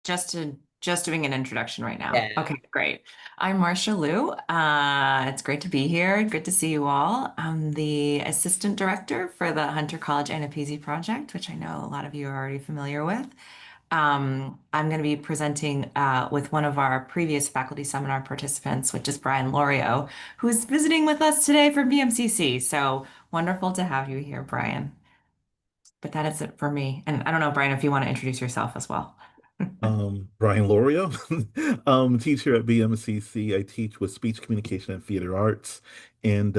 just doing an introduction right now. Yeah. Okay, great. I'm Marcia Liu. It's great to be here. Good to see you all. I'm the assistant director for the Hunter College AANAPISI project, which I know a lot of you are already familiar with. I'm going to be presenting with one of our previous faculty seminar participants, which is Brian Lorio, who's visiting with us today from BMCC. So wonderful to have you here, Brian. But that is it for me. And I don't know, Brian, if you want to introduce yourself as well. Brian Lorio, teacher at BMCC. I teach with speech communication and theater arts. And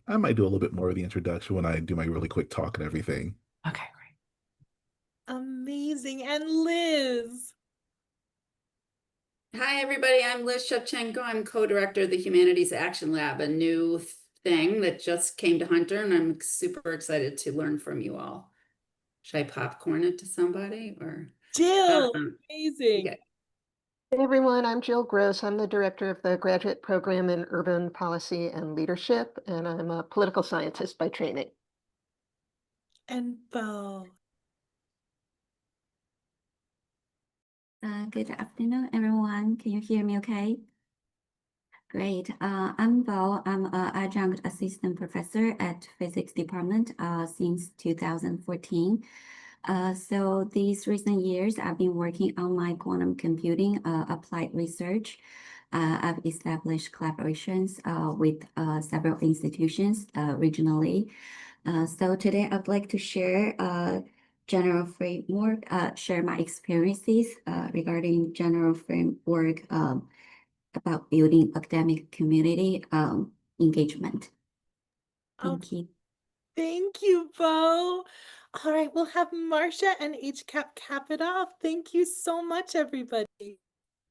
I might do a little bit more of the introduction when I do my really quick talk and everything. Okay, great. Amazing. And Liz. Hi, everybody. I'm Liz Shevchenko. I'm co-director of the Humanities Action Lab, a new thing that just came to Hunter, and I'm super excited to learn from you all. Should I popcorn it to somebody or? Jill, amazing. Okay. Hey everyone, I'm Jill Gross. I'm the director of the graduate program in urban policy and leadership, and I'm a political scientist by training. And Bo. Good afternoon, everyone. Can you hear me okay? Great. I'm Bo. I'm an adjunct assistant professor at physics department since 2014. So these recent years, I've been working on my quantum computing applied research. I've established collaborations with several institutions regionally. So today I'd like to share general framework, share my experiences regarding general framework about building academic community engagement. Thank you. Thank you, Bo. All right, we'll have Marcia and HCAP cap it off. Thank you so much, everybody.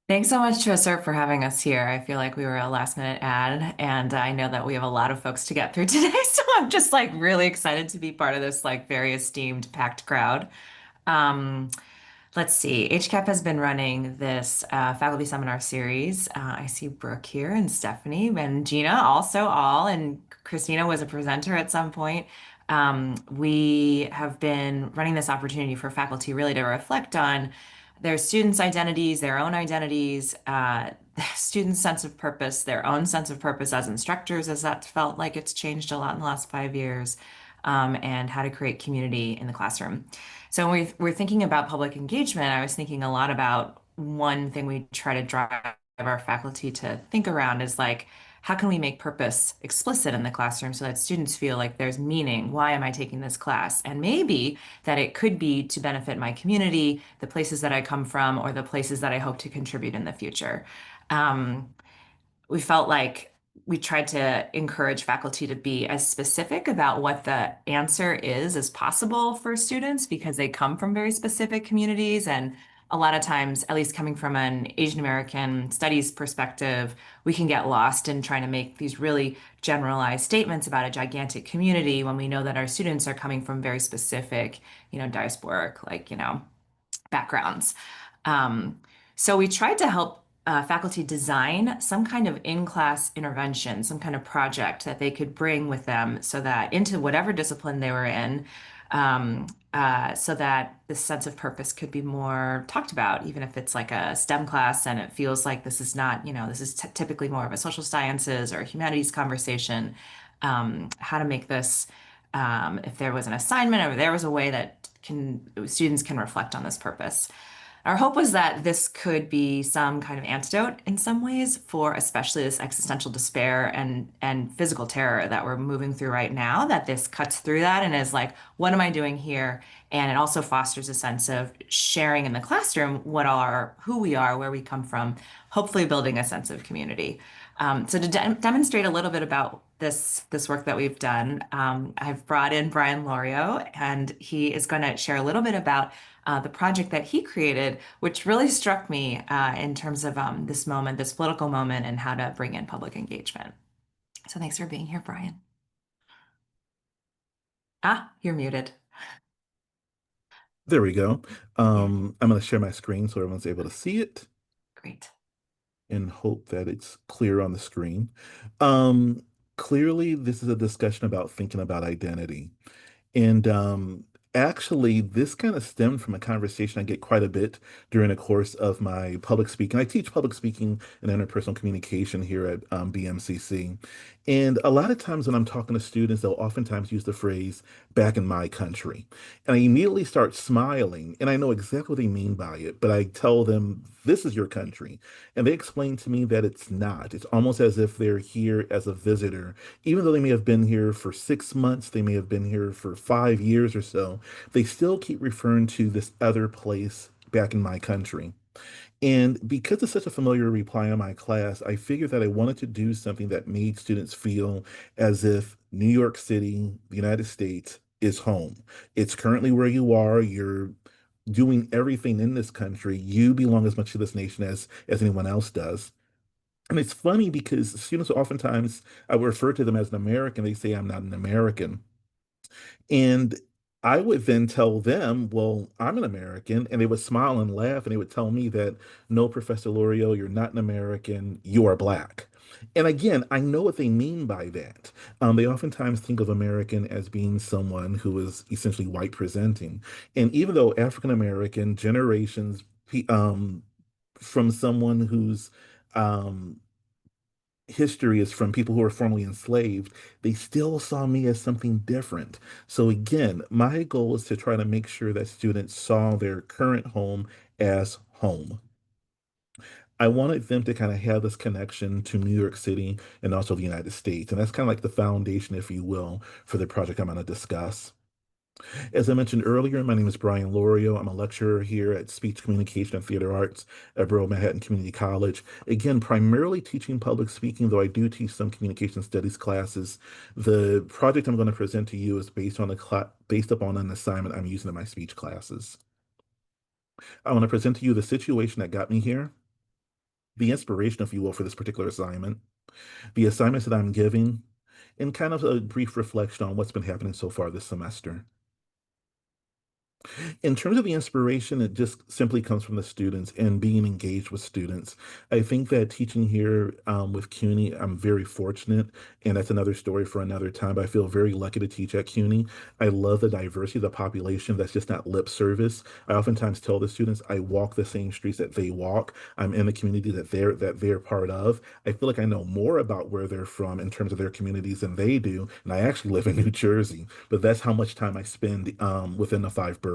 Thanks so much to ACERT for having us here. I feel like we were a last minute ad, and I know that we have a lot of folks to get through today. So I'm just like really excited to be part of this like very esteemed packed crowd. Um, Let's see. HCAP has been running this faculty seminar series. I see Brooke here and Stephanie and Gina also all, and Christina was a presenter at some point. We have been running this opportunity for faculty really to reflect on their students' identities, their own identities, students' sense of purpose, their own sense of purpose as instructors, as that felt like it's changed a lot in the last 5 years, and how to create community in the classroom. So when we're thinking about public engagement, I was thinking a lot about one thing we try to drive our faculty to think around is like, how can we make purpose explicit in the classroom so that students feel like there's meaning? Why am I taking this class? And maybe that it could be to benefit my community, the places that I come from, or the places that I hope to contribute in the future. We felt like we tried to encourage faculty to be as specific about what the answer is as possible for students because they come from very specific communities. And a lot of times, at least coming from an Asian American studies perspective, we can get lost in trying to make these really generalized statements about a gigantic community when we know that our students are coming from very specific, diasporic, backgrounds. So we tried to help faculty design some kind of in-class intervention, some kind of project that they could bring with them so that into whatever discipline they were in, so that this sense of purpose could be more talked about, even if it's like a STEM class and it feels like this is not, this is typically more of a social sciences or humanities conversation, how to make this, if there was an assignment or there was a way that students can reflect on this purpose. Our hope was that this could be some kind of antidote in some ways for especially this existential despair and physical terror that we're moving through right now, that this cuts through that and is like, what am I doing here? And it also fosters a sense of sharing in the classroom who we are, where we come from, hopefully building a sense of community. So to demonstrate a little bit about this work that we've done, I've brought in Brian Lorio, and he is going to share a little bit about the project that he created, which really struck me in terms of this moment, this political moment, and how to bring in public engagement. So thanks for being here, Brian. You're muted. There we go. I'm going to share my screen so everyone's able to see it. Great. And hope that it's clear on the screen. Clearly, this is a discussion about thinking about identity. And Actually, this kind of stemmed from a conversation I get quite a bit during the course of my public speaking. I teach public speaking and interpersonal communication here at BMCC. And a lot of times when I'm talking to students, they'll oftentimes use the phrase back in my country. And I immediately start smiling, and I know exactly what they mean by it, but I tell them, this is your country. And they explain to me that it's not. It's almost as if they're here as a visitor, even though they may have been here for 6 months, they may have been here for 5 years or so, they still keep referring to this other place back in my country. And because it's such a familiar reply in my class, I figured that I wanted to do something that made students feel as if New York City, the United States, is home. It's currently where you are. You're doing everything in this country. You belong as much to this nation as anyone else does. And it's funny because students oftentimes, I would refer to them as an American. They say I'm not an American. And I would then tell them, well, I'm an American. And they would smile and laugh and they would tell me that, no, Professor Lorio, you're not an American, you are Black. And again, I know what they mean by that. They oftentimes think of American as being someone who is essentially white presenting. And even though African American generations from someone whose um, history is from people who were formerly enslaved, they still saw me as something different. So again, my goal is to try to make sure that students saw their current home as home. I wanted them to kind of have this connection to New York City and also the United States. And that's kind of like the foundation, if you will, for the project I'm going to discuss. As I mentioned earlier, my name is Brian Lorio. I'm a lecturer here at Speech Communication and Theater Arts at Borough Manhattan Community College. Again, primarily teaching public speaking, though I do teach some communication studies classes. The project I'm going to present to you is based upon an assignment I'm using in my speech classes. I want to present to you the situation that got me here, the inspiration, if you will, for this particular assignment, the assignments that I'm giving, and kind of a brief reflection on what's been happening so far this semester. In terms of the inspiration, it just simply comes from the students and being engaged with students. I think that teaching here with CUNY, I'm very fortunate, and that's another story for another time, but I feel very lucky to teach at CUNY. I love the diversity of the population. That's just not lip service. I oftentimes tell the students I walk the same streets that they walk. I'm in the community that they're part of. I feel like I know more about where they're from in terms of their communities than they do, and I actually live in New Jersey, but that's how much time I spend within the 5 boroughs.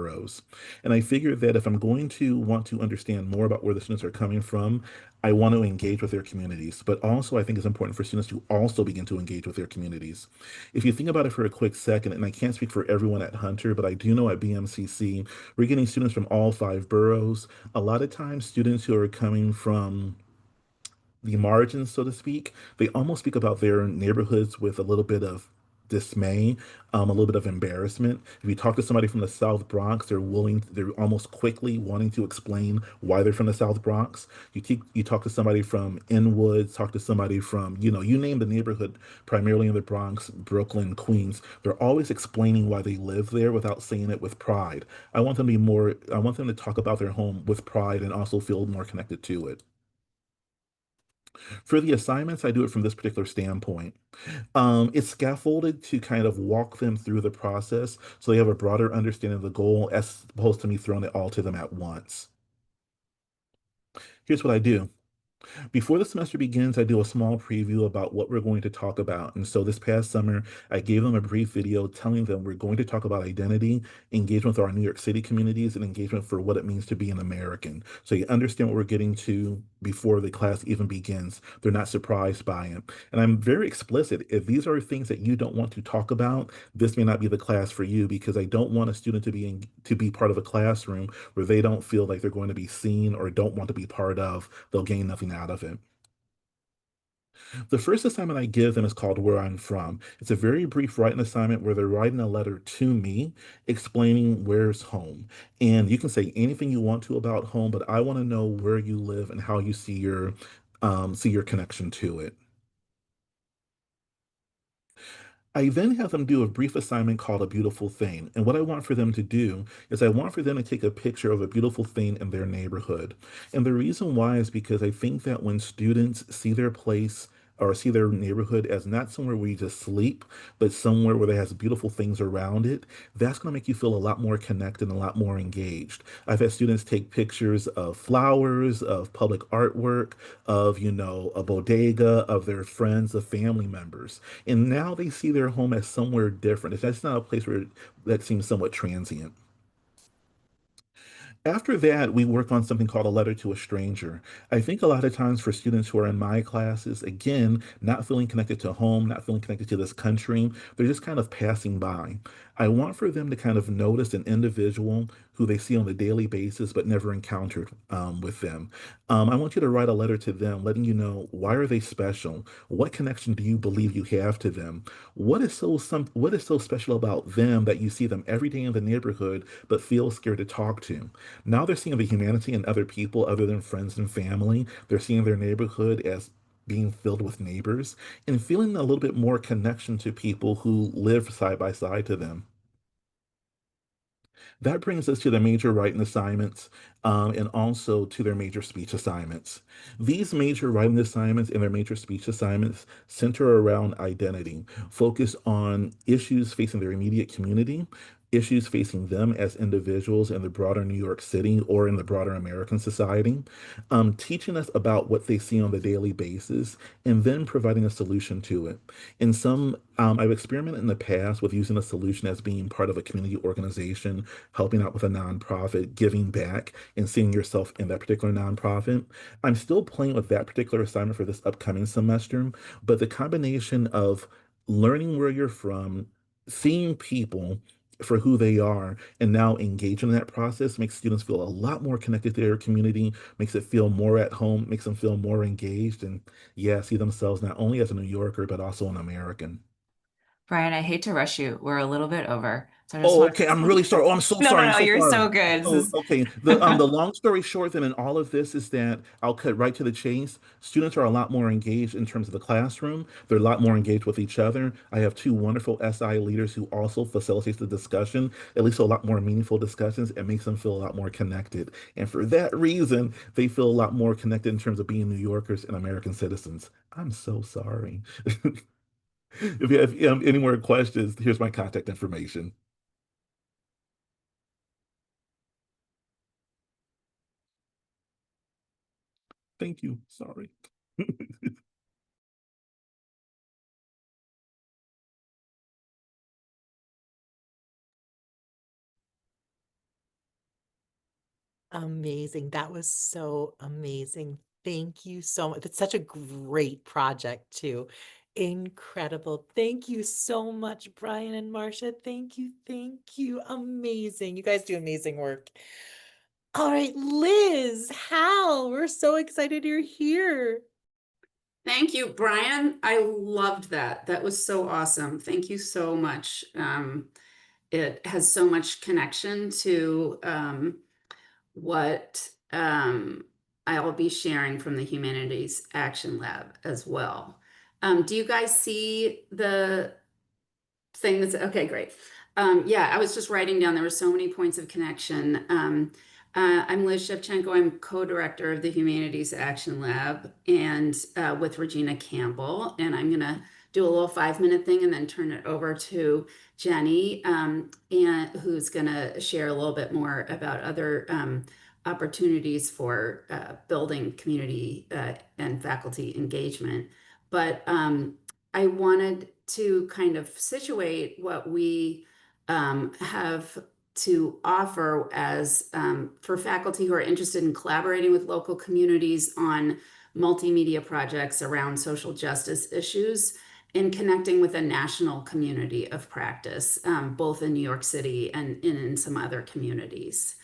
And I figured that if I'm going to want to understand more about where the students are coming from, I want to engage with their communities. But also, I think it's important for students to also begin to engage with their communities. If you think about it for a quick second, and I can't speak for everyone at Hunter, but I do know at BMCC, we're getting students from all 5 boroughs. A lot of times, students who are coming from the margins, so to speak, they almost speak about their neighborhoods with a little bit of dismay, a little bit of embarrassment. If you talk to somebody from the South Bronx, they're almost quickly wanting to explain why they're from the South Bronx. You talk to somebody from Inwood, talk to somebody from, you name the neighborhood, primarily in the Bronx, Brooklyn, Queens. They're always explaining why they live there without saying it with pride. I want them to talk about their home with pride and also feel more connected to it. For the assignments, I do it from this particular standpoint. It's scaffolded to kind of walk them through the process so they have a broader understanding of the goal as opposed to me throwing it all to them at once. Here's what I do. Before the semester begins, I do a small preview about what we're going to talk about. And so this past summer, I gave them a brief video telling them we're going to talk about identity, engagement with our New York City communities, and engagement for what it means to be an American. So you understand what we're getting to before the class even begins. They're not surprised by it. And I'm very explicit. If these are things that you don't want to talk about, this may not be the class for you, because I don't want a student to be part of a classroom where they don't feel like they're going to be seen or don't want to be part of. They'll gain nothing out of it. The first assignment I give them is called Where I'm From. It's a very brief writing assignment where they're writing a letter to me explaining where's home. And you can say anything you want to about home, but I want to know where you live and how you see your connection to it. I then have them do a brief assignment called A Beautiful Thing. And what I want for them to do is I want for them to take a picture of a beautiful thing in their neighborhood. And the reason why is because I think that when students see their place or see their neighborhood as not somewhere where you just sleep, but somewhere where there has beautiful things around it, that's going to make you feel a lot more connected and a lot more engaged. I've had students take pictures of flowers, of public artwork, of, a bodega, of their friends, of family members. And now they see their home as somewhere different. It's just not a place where that seems somewhat transient. After that, we work on something called a letter to a stranger. I think a lot of times for students who are in my classes, again, not feeling connected to home, not feeling connected to this country, they're just kind of passing by. I want for them to kind of notice an individual who they see on a daily basis but never encountered with them. I want you to write a letter to them, letting you know why are they special? What connection do you believe you have to them? What is so special about them that you see them every day in the neighborhood but feel scared to talk to? Now they're seeing the humanity in other people other than friends and family. They're seeing their neighborhood as being filled with neighbors and feeling a little bit more connection to people who live side by side to them. That brings us to the major writing assignments and also to their major speech assignments. These major writing assignments and their major speech assignments center around identity, focus on issues facing their immediate community, issues facing them as individuals in the broader New York City or in the broader American society, teaching us about what they see on the daily basis, and then providing a solution to it. I've experimented in the past with using a solution as being part of a community organization, helping out with a nonprofit, giving back, and seeing yourself in that particular nonprofit. I'm still playing with that particular assignment for this upcoming semester, but the combination of learning where you're from, seeing people for who they are, and now engaging in that process makes students feel a lot more connected to their community, makes it feel more at home, makes them feel more engaged, and yeah, see themselves not only as a New Yorker, but also an American. Brian, I hate to rush you. We're a little bit over. So I just Oh, want okay. I'm really sorry. Oh, I'm so No, no, sorry. I'm no, so you're sorry. so good. This Oh, is okay. The long story short then in all of this is that I'll cut right to the chase. Students are a lot more engaged in terms of the classroom. They're a lot more engaged with each other. I have two wonderful SI leaders who also facilitates the discussion, at least a lot more meaningful discussions, and makes them feel a lot more connected. And for that reason, they feel a lot more connected in terms of being New Yorkers and American citizens. I'm so sorry. If you have any more questions, here's my contact information. Thank you. Sorry. Amazing. That was so amazing. Thank you so much. It's such a great project too. Incredible. Thank you so much, Brian and Marcia. Thank you. Thank you. Amazing. You guys do amazing work. All right, Liz, Hal, we're so excited you're here. Thank you, Brian. I loved that. That was so awesome. Thank you so much. It has so much connection to what I'll be sharing from the Humanities Action Lab as well. Do you guys see the thing that's okay, great. Yeah, I was just writing down, there were so many points of connection. I'm Liz Ševčenko. I'm co-director of the Humanities Action Lab and with Regina Campbell. And I'm gonna do a little 5-minute thing and then turn it over to Jenny, and who's gonna share a little bit more about other opportunities for building community and faculty engagement. But I wanted to kind of situate what we have to offer as for faculty who are interested in collaborating with local communities on multimedia projects around social justice issues and connecting with a national community of practice, both in New York City and in some other communities.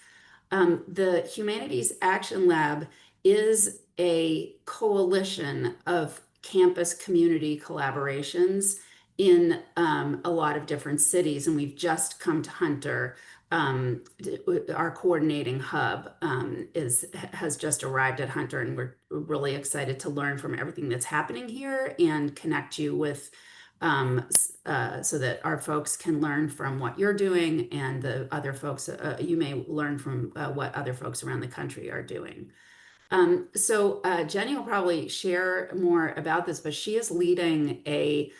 The Humanities Action Lab is a coalition of campus community collaborations in a lot of different cities, and we've just come to Hunter. Our coordinating hub has just arrived at Hunter, and we're really excited to learn from everything that's happening here and connect you with so that our folks can learn from what you're doing and the other folks, you may learn from what other folks around the country are doing. Jenny will probably share more about this, but she is leading a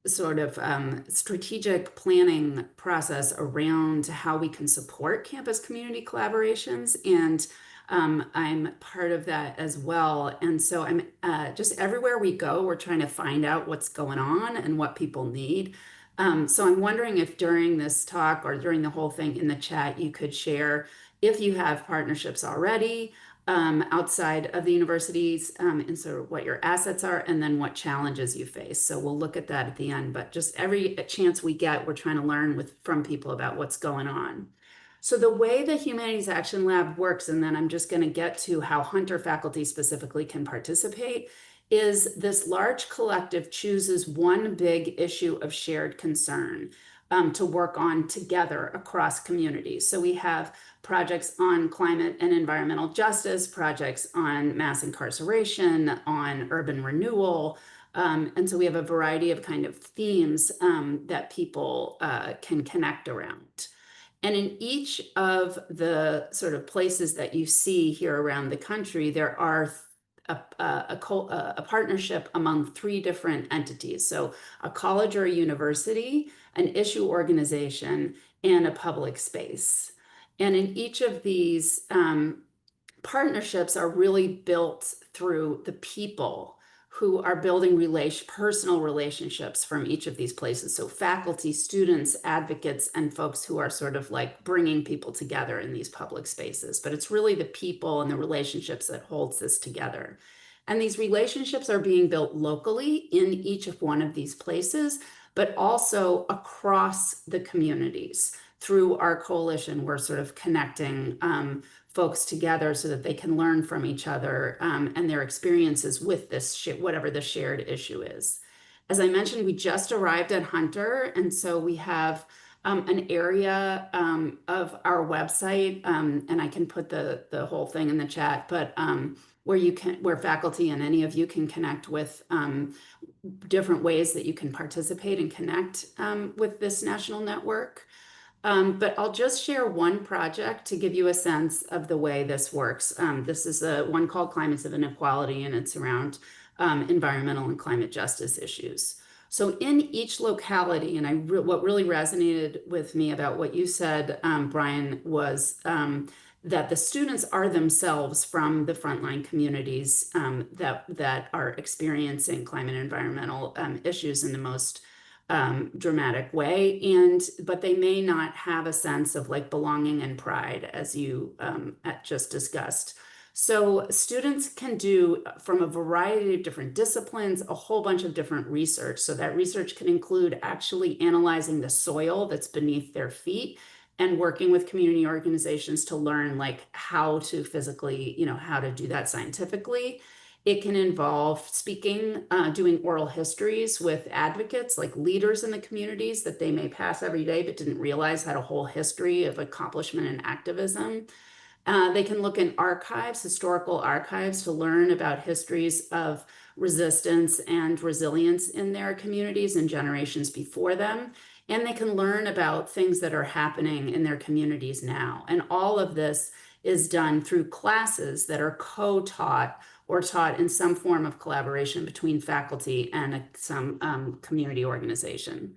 sort of strategic planning process around how we can support campus community collaborations. And I'm part of that as well. And so I'm just everywhere we go, we're trying to find out what's going on and what people need. So I'm wondering if during this talk or during the whole thing in the chat, you could share if you have partnerships already outside of the universities, and sort of what your assets are, and then what challenges you face. So we'll look at that at the end, but just every chance we get, we're trying to learn from people about what's going on. So the way the Humanities Action Lab works, and then I'm just going to get to how Hunter faculty specifically can participate, is this large collective chooses one big issue of shared concern to work on together across communities. So we have projects on climate and environmental justice, projects on mass incarceration, on urban renewal. And so we have a variety of kind of themes that people can connect around. And in each of the sort of places that you see here around the country, there are a partnership among 3 different entities. So a college or a university, an issue organization, and a public space. And in each of these partnerships are really built through the people who are building personal relationships from each of these places. So faculty, students, advocates, and folks who are sort of like bringing people together in these public spaces. But it's really the people and the relationships that holds this together. And these relationships are being built locally in each of one of these places, but also across the communities. Through our coalition, we're sort of connecting folks together so that they can learn from each other and their experiences with this, whatever the shared issue is. As I mentioned, we just arrived at Hunter, and so we have an area of our website, and I can put the whole thing in the chat, but where faculty and any of you can connect with different ways that you can participate and connect with this national network. But I'll just share one project to give you a sense of the way this works. This is one called Climates of Inequality, and it's around environmental and climate justice issues. So in each locality, and what really resonated with me about what you said, Brian, was that the students are themselves from the frontline communities that are experiencing climate and environmental issues in the most dramatic way, but they may not have a sense of like belonging and pride, as you just discussed. So students can do from a variety of different disciplines, a whole bunch of different research. So that research can include actually analyzing the soil that's beneath their feet and working with community organizations to learn like how to physically, how to do that scientifically. It can involve speaking, doing oral histories with advocates, like leaders in the communities that they may pass every day, but didn't realize had a whole history of accomplishment and activism. They can look in archives, historical archives, to learn about histories of resistance and resilience in their communities and generations before them. And they can learn about things that are happening in their communities now. And all of this is done through classes that are co-taught or taught in some form of collaboration between faculty and some community organization.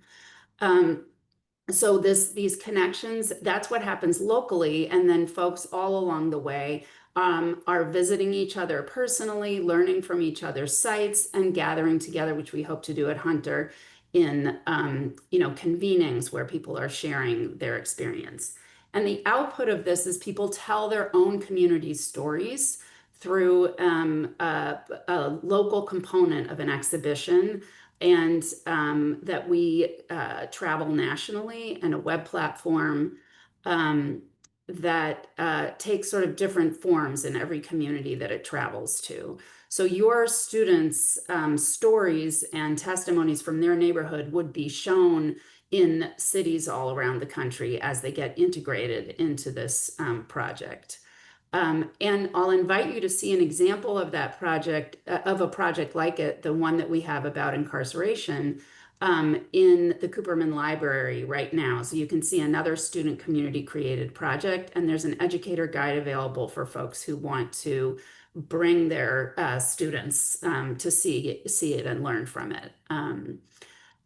So these connections, that's what happens locally. And then folks all along the way are visiting each other personally, learning from each other's sites, and gathering together, which we hope to do at Hunter, in convenings where people are sharing their experience. And the output of this is people tell their own community stories through a local component of an exhibition, and that we travel nationally, and a web platform that takes sort of different forms in every community that it travels to. So your students' stories and testimonies from their neighborhood would be shown in cities all around the country as they get integrated into this project. And I'll invite you to see an example of that project, of a project like it, the one that we have about incarceration, in the Cooperman Library right now. So you can see another student community created project, and there's an educator guide available for folks who want to bring their students to see it and learn from it.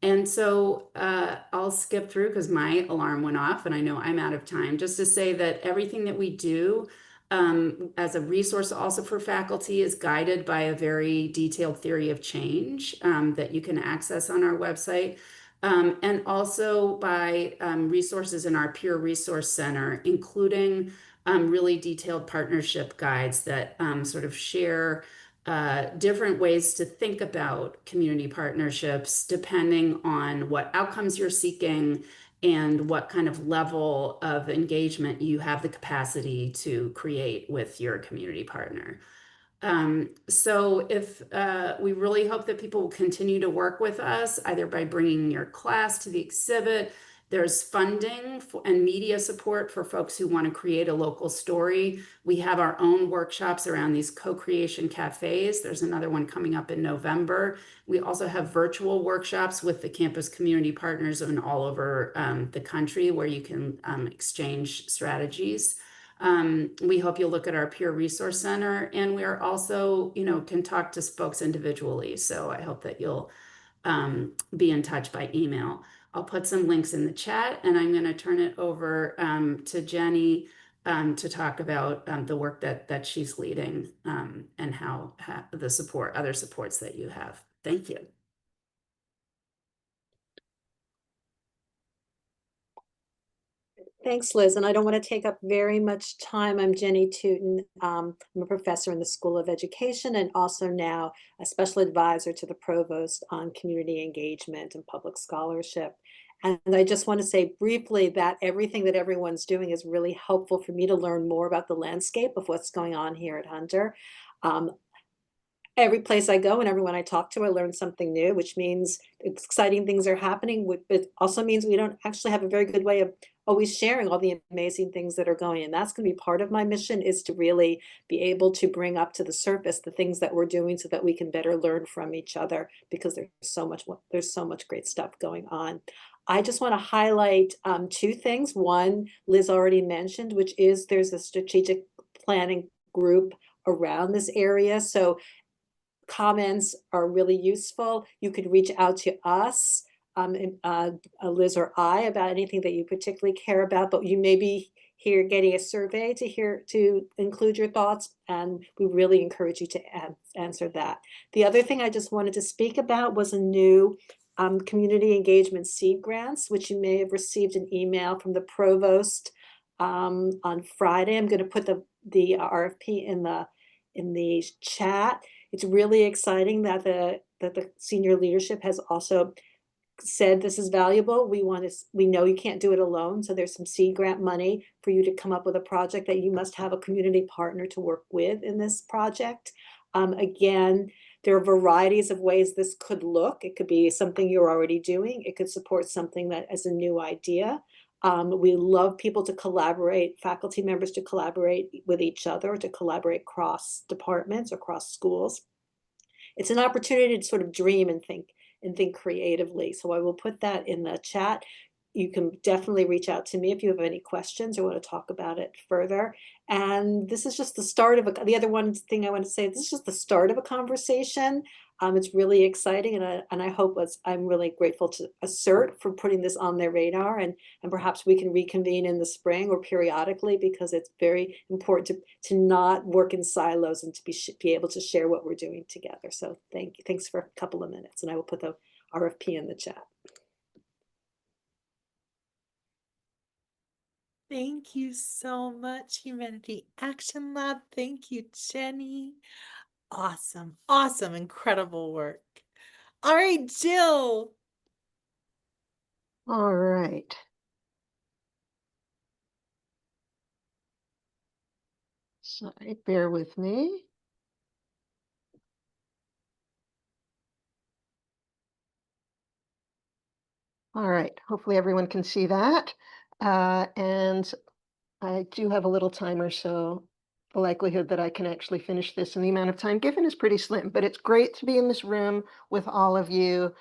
And so I'll skip through because my alarm went off and I know I'm out of time, just to say that everything that we do as a resource also for faculty is guided by a very detailed theory of change that you can access on our website. And also by resources in our Peer Resource Center, including really detailed partnership guides that sort of share different ways to think about community partnerships depending on what outcomes you're seeking and what kind of level of engagement you have the capacity to create with your community partner. So if we really hope that people will continue to work with us, either by bringing your class to the exhibit. There's funding and media support for folks who want to create a local story. We have our own workshops around these co-creation cafes. There's another one coming up in November. We also have virtual workshops with the campus community partners and all over the country where you can exchange strategies. We hope you'll look at our Peer Resource Center, and we are also, can talk to folks individually. So I hope that you'll be in touch by email. I'll put some links in the chat, and I'm going to turn it over to Jenny to talk about the work that she's leading and how the other supports that you have. Thank you. Thanks, Liz. And I don't want to take up very much time. I'm Jenny Tuten. I'm a professor in the School of Education and also now a special advisor to the provost on community engagement and public scholarship. And I just want to say briefly that everything that everyone's doing is really helpful for me to learn more about the landscape of what's going on here at Hunter. Every place I go and everyone I talk to, I learn something new, which means exciting things are happening. But also means we don't actually have a very good way of always sharing all the amazing things that are going. And that's going to be part of my mission, is to really be able to bring up to the surface the things that we're doing so that we can better learn from each other, because there's so much great stuff going on. I just want to highlight two things. One, Liz already mentioned, which is there's a strategic planning group around this area. So comments are really useful. You could reach out to us, Liz or I, about anything that you particularly care about, but you may be here getting a survey to include your thoughts, and we really encourage you to answer that. The other thing I just wanted to speak about was a new community engagement seed grants, which you may have received an email from the provost on Friday. I'm going to put the RFP in the chat. It's really exciting that the senior leadership has also said this is valuable. We know you can't do it alone. So there's some seed grant money for you to come up with a project that you must have a community partner to work with in this project. Again, there are varieties of ways this could look. It could be something you're already doing. It could support something that is a new idea. We love people to collaborate, faculty members to collaborate with each other, to collaborate cross departments or cross schools. It's an opportunity to sort of dream and think creatively. So I will put that in the chat. You can definitely reach out to me if you have any questions or want to talk about it further. And this is just the start of the other one thing I want to say, this is just the start of a conversation. It's really exciting, and I hope I'm really grateful to ACERT for putting this on their radar, and perhaps we can reconvene in the spring or periodically, because it's very important to not work in silos and to be able to share what we're doing together. So thank you. Thanks for a couple of minutes, and I will put the RFP in the chat. Thank you so much, Humanity Action Lab. Thank you, Jenny. Awesome, awesome, incredible work. All right, Jill. All right. Sorry, bear with me. All right, hopefully everyone can see that. And I do have a little timer, so the likelihood that I can actually finish this in the amount of time given is pretty slim, but it's great to be in this room with all of you.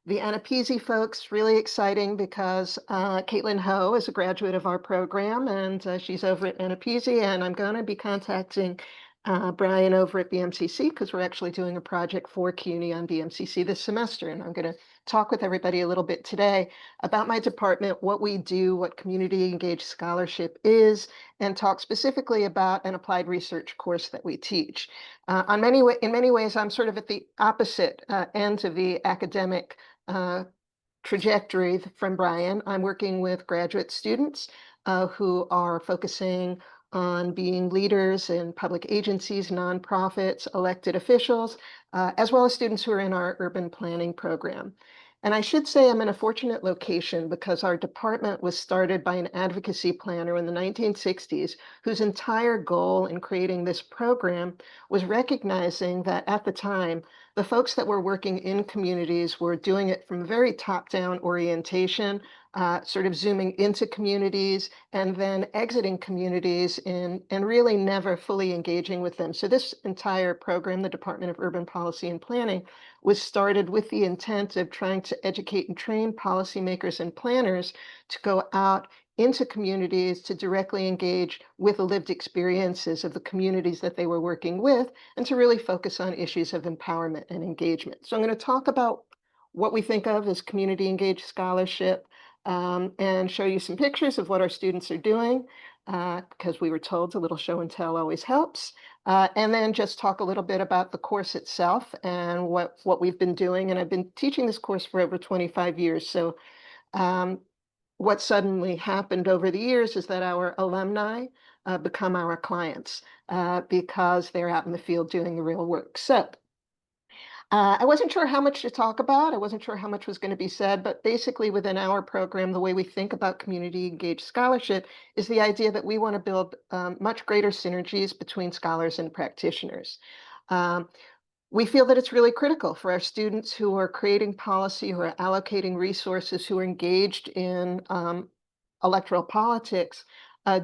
The AANAPISI folks, really exciting because Caitlin Ho is a graduate of our program, and she's over at AANAPISI, and I'm going to be contacting Brian over at BMCC because we're actually doing a project for CUNY on BMCC this semester, and I'm going to talk with everybody a little bit today about my department, what we do, what community engaged scholarship is, and talk specifically about an applied research course that we teach. In many ways, I'm sort of at the opposite end of the academic trajectory from Brian. I'm working with graduate students who are focusing on being leaders in public agencies, nonprofits, elected officials, as well as students who are in our urban planning program. And I should say I'm in a fortunate location because our department was started by an advocacy planner in the 1960s whose entire goal in creating this program was recognizing that at the time, the folks that were working in communities were doing it from a very top-down orientation, sort of zooming into communities and then exiting communities and really never fully engaging with them. So this entire program, the Department of Urban Policy and Planning, was started with the intent of trying to educate and train policymakers and planners to go out into communities to directly engage with the lived experiences of the communities that they were working with and to really focus on issues of empowerment and engagement. So I'm going to talk about what we think of as community engaged scholarship and show you some pictures of what our students are doing because we were told a little show and tell always helps. And then just talk a little bit about the course itself and what we've been doing. And I've been teaching this course for over 25 years. So what suddenly happened over the years is that our alumni become our clients because they're out in the field doing the real work. So I wasn't sure how much to talk about. I wasn't sure how much was going to be said, but basically within our program, the way we think about community engaged scholarship is the idea that we want to build much greater synergies between scholars and practitioners. We feel that it's really critical for our students who are creating policy, who are allocating resources, who are engaged in electoral politics,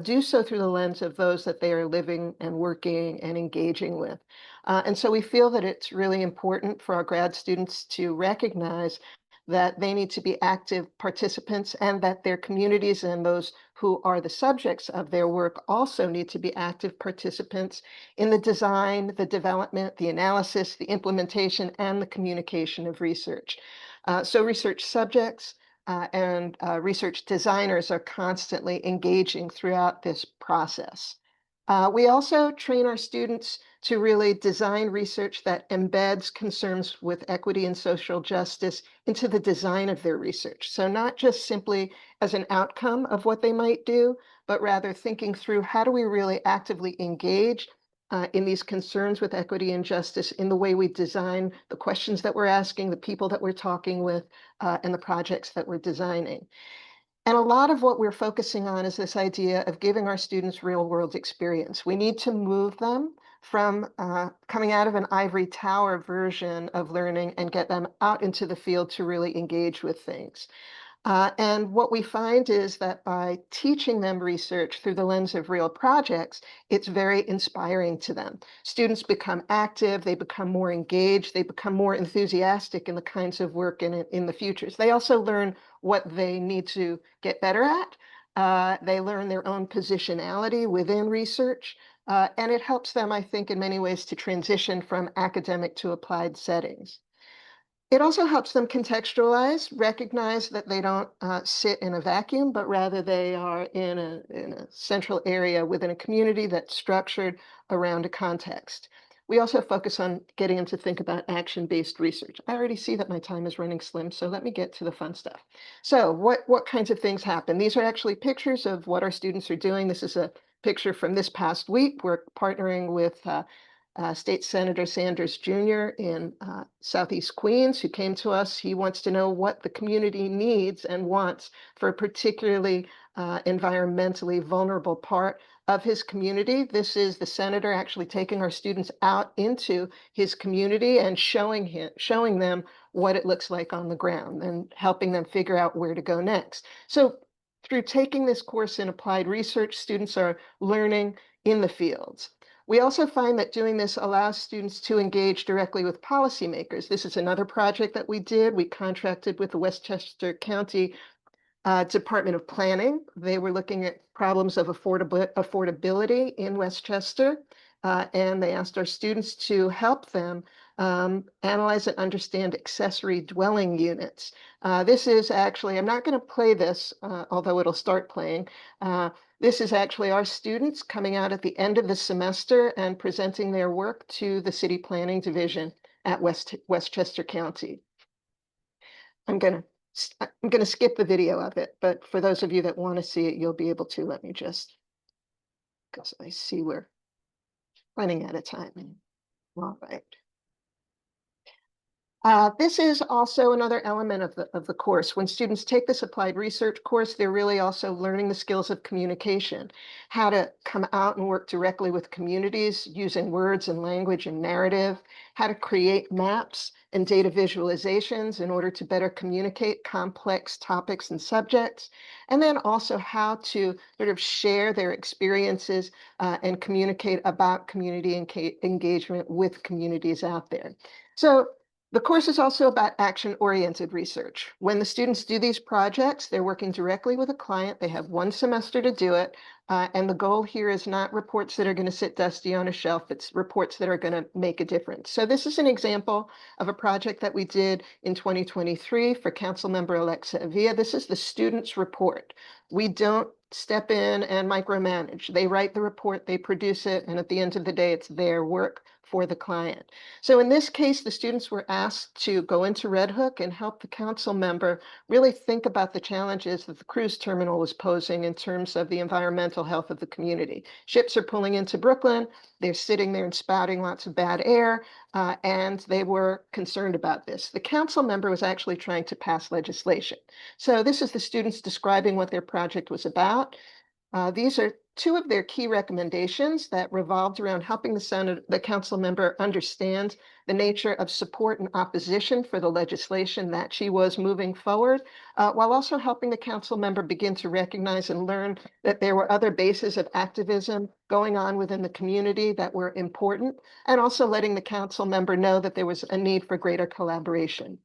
do so through the lens of those that they are living and working and engaging with. And so we feel that it's really important for our grad students to recognize that they need to be active participants and that their communities and those who are the subjects of their work also need to be active participants in the design, the development, the analysis, the implementation, and the communication of research. So research subjects and research designers are constantly engaging throughout this process. We also train our students to really design research that embeds concerns with equity and social justice into the design of their research. So not just simply as an outcome of what they might do, but rather thinking through how do we really actively engage in these concerns with equity and justice in the way we design the questions that we're asking, the people that we're talking with, and the projects that we're designing. And a lot of what we're focusing on is this idea of giving our students real world experience. We need to move them from coming out of an ivory tower version of learning and get them out into the field to really engage with things. And what we find is that by teaching them research through the lens of real projects, it's very inspiring to them. Students become active, they become more engaged, they become more enthusiastic in the kinds of work in the futures. They also learn what they need to get better at. They learn their own positionality within research. And it helps them, I think, in many ways to transition from academic to applied settings. It also helps them contextualize, recognize that they don't sit in a vacuum, but rather they are in a central area within a community that's structured around a context. We also focus on getting them to think about action-based research. I already see that my time is running slim, so let me get to the fun stuff. So what kinds of things happen? These are actually pictures of what our students are doing. This is a picture from this past week. We're partnering with State Senator Sanders Jr. in Southeast Queens, who came to us. He wants to know what the community needs and wants for a particularly environmentally vulnerable part of his community. This is the senator actually taking our students out into his community and showing them what it looks like on the ground and helping them figure out where to go next. So through taking this course in applied research, students are learning in the fields. We also find that doing this allows students to engage directly with policymakers. This is another project that we did. We contracted with the Westchester County Department of Planning. They were looking at problems of affordability in Westchester, and they asked our students to help them analyze and understand accessory dwelling units. This is actually, I'm not going to play this, although it'll start playing. This is actually our students coming out at the end of the semester and presenting their work to the City Planning Division at Westchester County. I'm going to skip the video of it, but for those of you that want to see it, you'll be able to. Let me just, because I see we're running out of time. All right. This is also another element of the course. When students take this applied research course, they're really also learning the skills of communication, how to come out and work directly with communities using words and language and narrative, how to create maps and data visualizations in order to better communicate complex topics and subjects, and then also how to sort of share their experiences and communicate about community engagement with communities out there. So the course is also about action-oriented research. When the students do these projects, they're working directly with a client. They have 1 semester to do it. And the goal here is not reports that are going to sit dusty on a shelf. It's reports that are going to make a difference. So this is an example of a project that we did in 2023 for Councilmember Alexa Avia. This is the students' report. We don't step in and micromanage. They write the report, they produce it, and at the end of the day, it's their work for the client. So in this case, the students were asked to go into Red Hook and help the council member really think about the challenges that the cruise terminal was posing in terms of the environmental health of the community. Ships are pulling into Brooklyn, they're sitting there and spouting lots of bad air, and they were concerned about this. The council member was actually trying to pass legislation. So this is the students describing what their project was about. These are 2 of their key recommendations that revolved around helping the council member understand the nature of support and opposition for the legislation that she was moving forward, while also helping the council member begin to recognize and learn that there were other bases of activism going on within the community that were important, and also letting the council member know that there was a need for greater collaboration.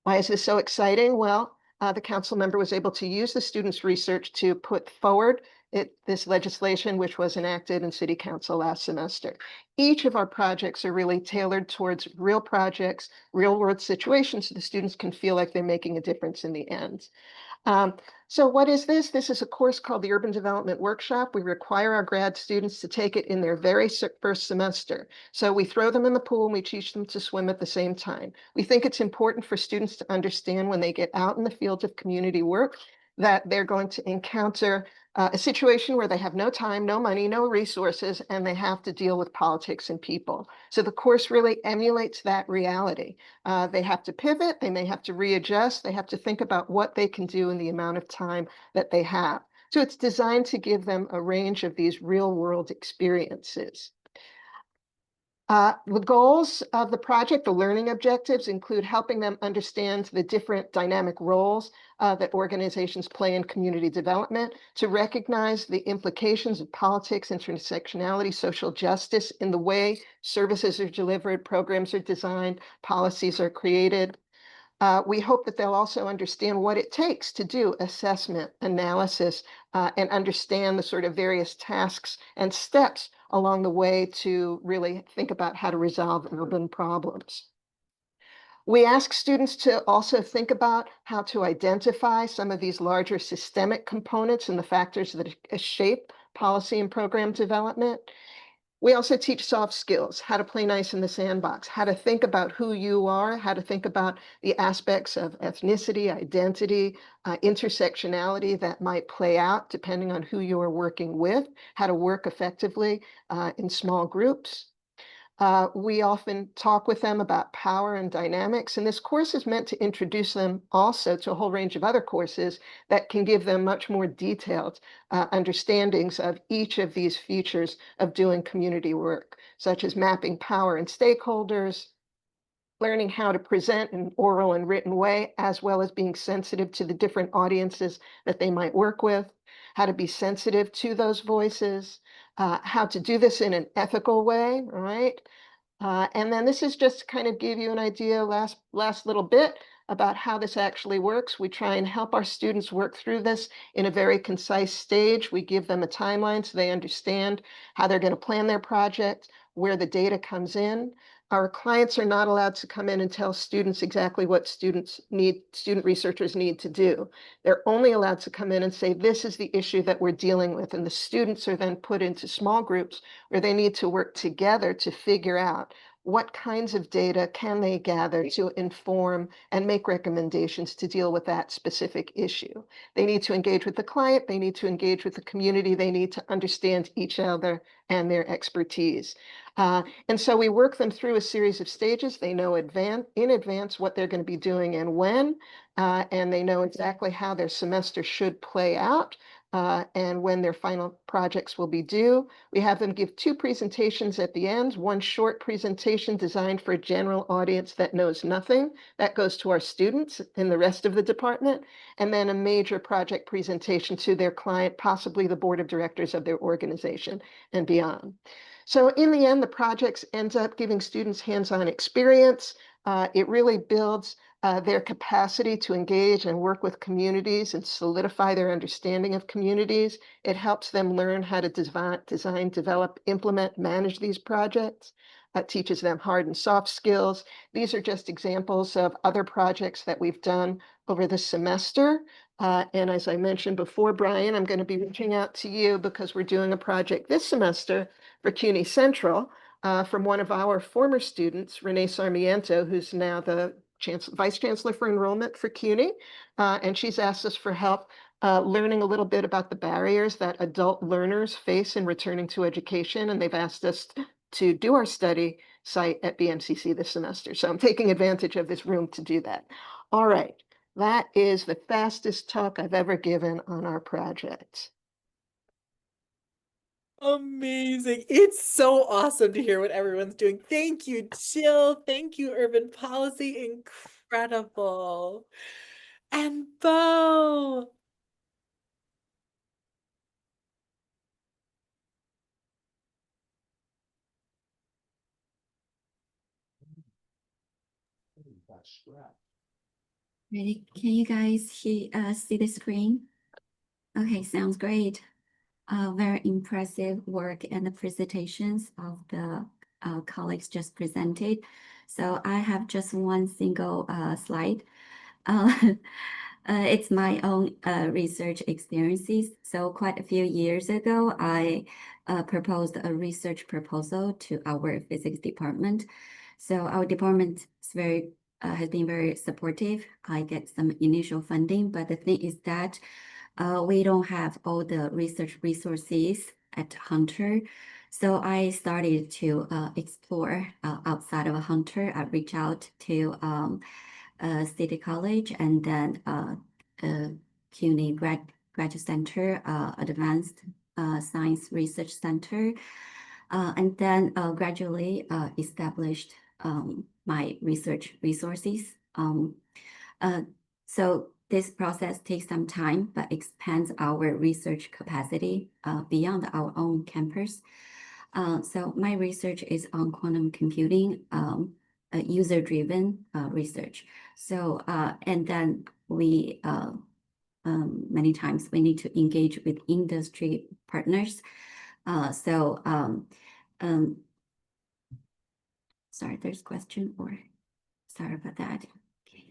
Why is this so exciting? Well, the council member was able to use the students' research to put forward this legislation, which was enacted in City Council last semester. Each of our projects are really tailored towards real projects, real world situations, so the students can feel like they're making a difference in the end. So what is this? This is a course called the Urban Development Workshop. We require our grad students to take it in their very first semester. So we throw them in the pool and we teach them to swim at the same time. We think it's important for students to understand when they get out in the field of community work that they're going to encounter a situation where they have no time, no money, no resources, and they have to deal with politics and people. So the course really emulates that reality. They have to pivot, they may have to readjust, they have to think about what they can do in the amount of time that they have. So it's designed to give them a range of these real world experiences. The goals of the project, the learning objectives, include helping them understand the different dynamic roles that organizations play in community development, to recognize the implications of politics, intersectionality, social justice in the way services are delivered, programs are designed, policies are created. We hope that they'll also understand what it takes to do assessment, analysis, and understand the sort of various tasks and steps along the way to really think about how to resolve urban problems. We ask students to also think about how to identify some of these larger systemic components and the factors that shape policy and program development. We also teach soft skills, how to play nice in the sandbox, how to think about who you are, how to think about the aspects of ethnicity, identity, intersectionality that might play out depending on who you are working with, how to work effectively in small groups. We often talk with them about power and dynamics, and this course is meant to introduce them also to a whole range of other courses that can give them much more detailed understandings of each of these features of doing community work, such as mapping power and stakeholders, learning how to present in oral and written way, as well as being sensitive to the different audiences that they might work with, how to be sensitive to those voices, how to do this in an ethical way, right? And then this is just to kind of give you an idea, last little bit about how this actually works. We try and help our students work through this in a very concise stage. We give them a timeline so they understand how they're going to plan their project, where the data comes in. Our clients are not allowed to come in and tell students exactly what student researchers need to do. They're only allowed to come in and say, this is the issue that we're dealing with. And the students are then put into small groups where they need to work together to figure out what kinds of data can they gather to inform and make recommendations to deal with that specific issue. They need to engage with the client, they need to engage with the community, they need to understand each other and their expertise. And so we work them through a series of stages. They know in advance what they're going to be doing and when, and they know exactly how their semester should play out. And when their final projects will be due. We have them give 2 presentations at the end, one short presentation designed for a general audience that knows nothing. That goes to our students in the rest of the department, and then a major project presentation to their client, possibly the board of directors of their organization and beyond. So in the end, the projects ends up giving students hands-on experience. It really builds their capacity to engage and work with communities and solidify their understanding of communities. It helps them learn how to design, develop, implement, manage these projects. It teaches them hard and soft skills. These are just examples of other projects that we've done over the semester. And as I mentioned before, Brian, I'm going to be reaching out to you because we're doing a project this semester for CUNY Central from one of our former students, Renee Sarmiento, who's now the Vice Chancellor for Enrollment for CUNY, and she's asked us for help learning a little bit about the barriers that adult learners face in returning to education, and they've asked us to do our study site at BMCC this semester. So I'm taking advantage of this room to do that. All right, that is the fastest talk I've ever given on our project. Amazing. It's so awesome to hear what everyone's doing. Thank you, Jill. Thank you, Urban Policy. Incredible. And Bo. Ready? Can you guys see the screen? Okay, sounds great. Very impressive work and the presentations of the colleagues just presented. So I have just one single slide. It's my own research experiences. So quite a few years ago, I proposed a research proposal to our physics department. So our department is has been very supportive. I get some initial funding, but the thing is that we don't have all the research resources at Hunter. So I started to explore outside of Hunter. I reached out to City College and then CUNY Graduate Center, Advanced Science Research Center, and then gradually established my research resources. So this process takes some time, but expands our research capacity beyond our own campus. So my research is on quantum computing, user-driven research. So, and then we, many times we need to engage with industry partners. Sorry, there's a question or sorry about that. Okay.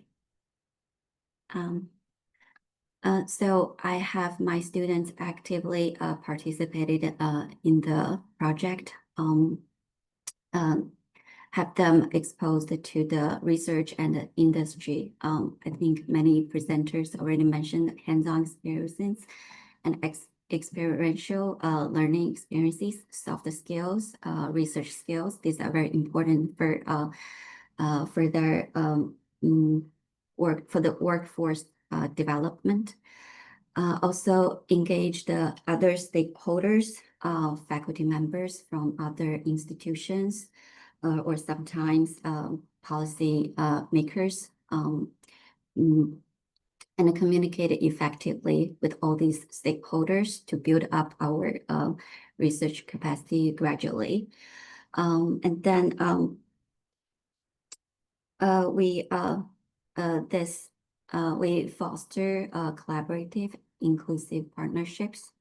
So I have my students actively participated in the project, have them exposed to the research and the industry. I think many presenters already mentioned hands-on experiences and experiential learning experiences, soft skills, research skills. These are very important for their workforce development. Also engage the other stakeholders, faculty members from other institutions, or sometimes policy makers, and communicate effectively with all these stakeholders to build up our research capacity gradually. And then we foster collaborative, inclusive partnerships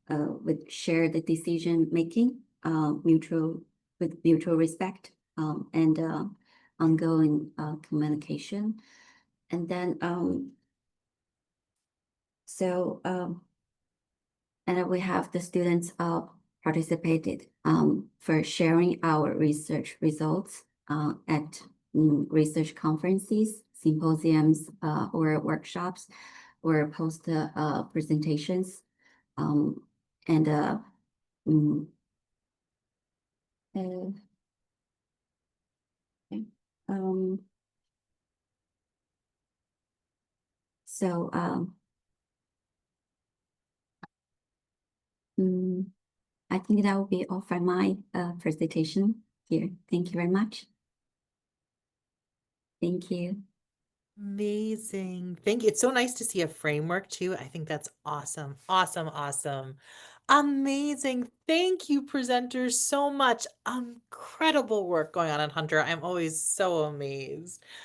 with shared decision making, with mutual respect, and ongoing communication. And then and we have the students participated for sharing our research results at research conferences, symposiums, or workshops, or post presentations, and so I think that will be all for my presentation here. Thank you very much. Thank you. Amazing. Thank you. It's so nice to see a framework too. I think that's awesome. Awesome. Awesome. Amazing. Thank you, presenters, so much. Incredible work going on at Hunter. I'm always so amazed.